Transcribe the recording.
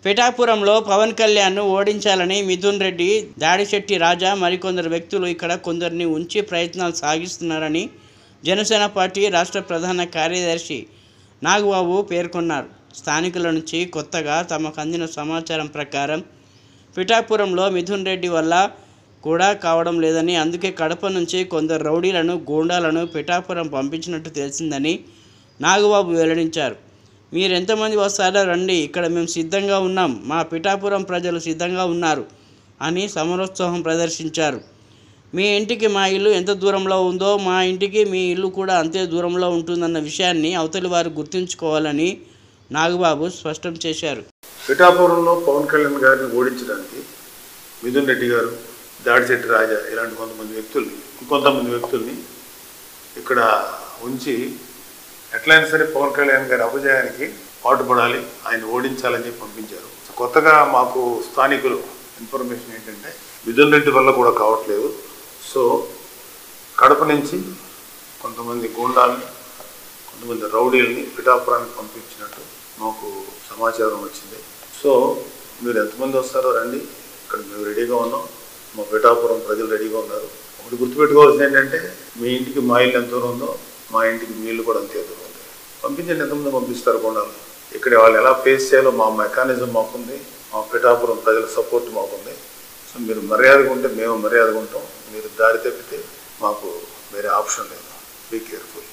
పిఠాపురంలో పవన్ కళ్యాణ్ను ఓడించాలని మిథున్ రెడ్డి, దాడిశెట్టి రాజా మరికొందరు వ్యక్తులు ఇక్కడ కొందరిని ఉంచి ప్రయత్నాలు సాగిస్తున్నారని జనసేన పార్టీ రాష్ట్ర ప్రధాన కార్యదర్శి నాగబాబు పేర్కొన్నారు. స్థానికుల నుంచి కొత్తగా తమకు అందిన సమాచారం ప్రకారం పిఠాపురంలో మిథున్ రెడ్డి వల్ల కూడా కావడం లేదని, అందుకే కడప నుంచి కొందరు రౌడీలను, గూండాలను పిఠాపురం పంపించినట్టు తెలిసిందని నాగబాబు వెల్లడించారు. మీరెంతమంది వస్తారో రండి, ఇక్కడ మేము సిద్ధంగా ఉన్నాం, మా పిఠాపురం ప్రజలు సిద్ధంగా ఉన్నారు అని సమరోత్సాహం ప్రదర్శించారు. మీ ఇంటికి మా ఇల్లు ఎంత దూరంలో ఉందో మా ఇంటికి మీ ఇల్లు కూడా అంతే దూరంలో ఉంటుందన్న విషయాన్ని అవతలి వారు గుర్తుంచుకోవాలని నాగబాబు స్పష్టం చేశారు. పిఠాపురంలో పవన్ కళ్యాణ్ గారిని ఓడించడానికి మిథున్ రెడ్డి గారు, దాడిశెట్టి రాజా ఇలాంటి కొంతమంది వ్యక్తుల్ని ఇక్కడ ఉంచి ఎట్లయినా సరే పవన్ కళ్యాణ్ గారి అపజయానికి పాటుపడాలి, ఆయన ఓడించాలని చెప్పి పంపించారు. కొత్తగా మాకు స్థానికులు ఇన్ఫర్మేషన్ ఏంటంటే మిథున్ రెడ్డి వల్ల కూడా కావట్లేదు. సో కడప నుంచి కొంతమంది గూండాలని, కొంతమంది రౌడీలని పిఠాపురానికి పంపించినట్టు మాకు సమాచారం వచ్చింది. సో మీరు ఎంతమంది వస్తారో రండి, ఇక్కడ మేము రెడీగా ఉన్నాం, మా పిఠాపురం ప్రజలు రెడీగా ఉన్నారు. ఒకటి గుర్తుపెట్టుకోవాల్సింది ఏంటంటే మీ ఇంటికి మా ఇల్లు ఎంత దూరం ఉందో మా ఇంటికి మీ ఇల్లు కూడా అంతే దూరం ఉంది. పంపించండి, ఎంతమంది పంపిస్తారు గూండాలు. ఇక్కడ వాళ్ళు ఎలా ఫేస్ చేయాలో మా మెకానిజం మాకుంది, మా పిఠాపురం ప్రజల సపోర్ట్ మాకుంది. సో మీరు మర్యాదగా ఉంటే మేము మర్యాదగా ఉంటాం, మీరు దారి తప్పితే మాకు వేరే ఆప్షన్ లేదు. Be careful.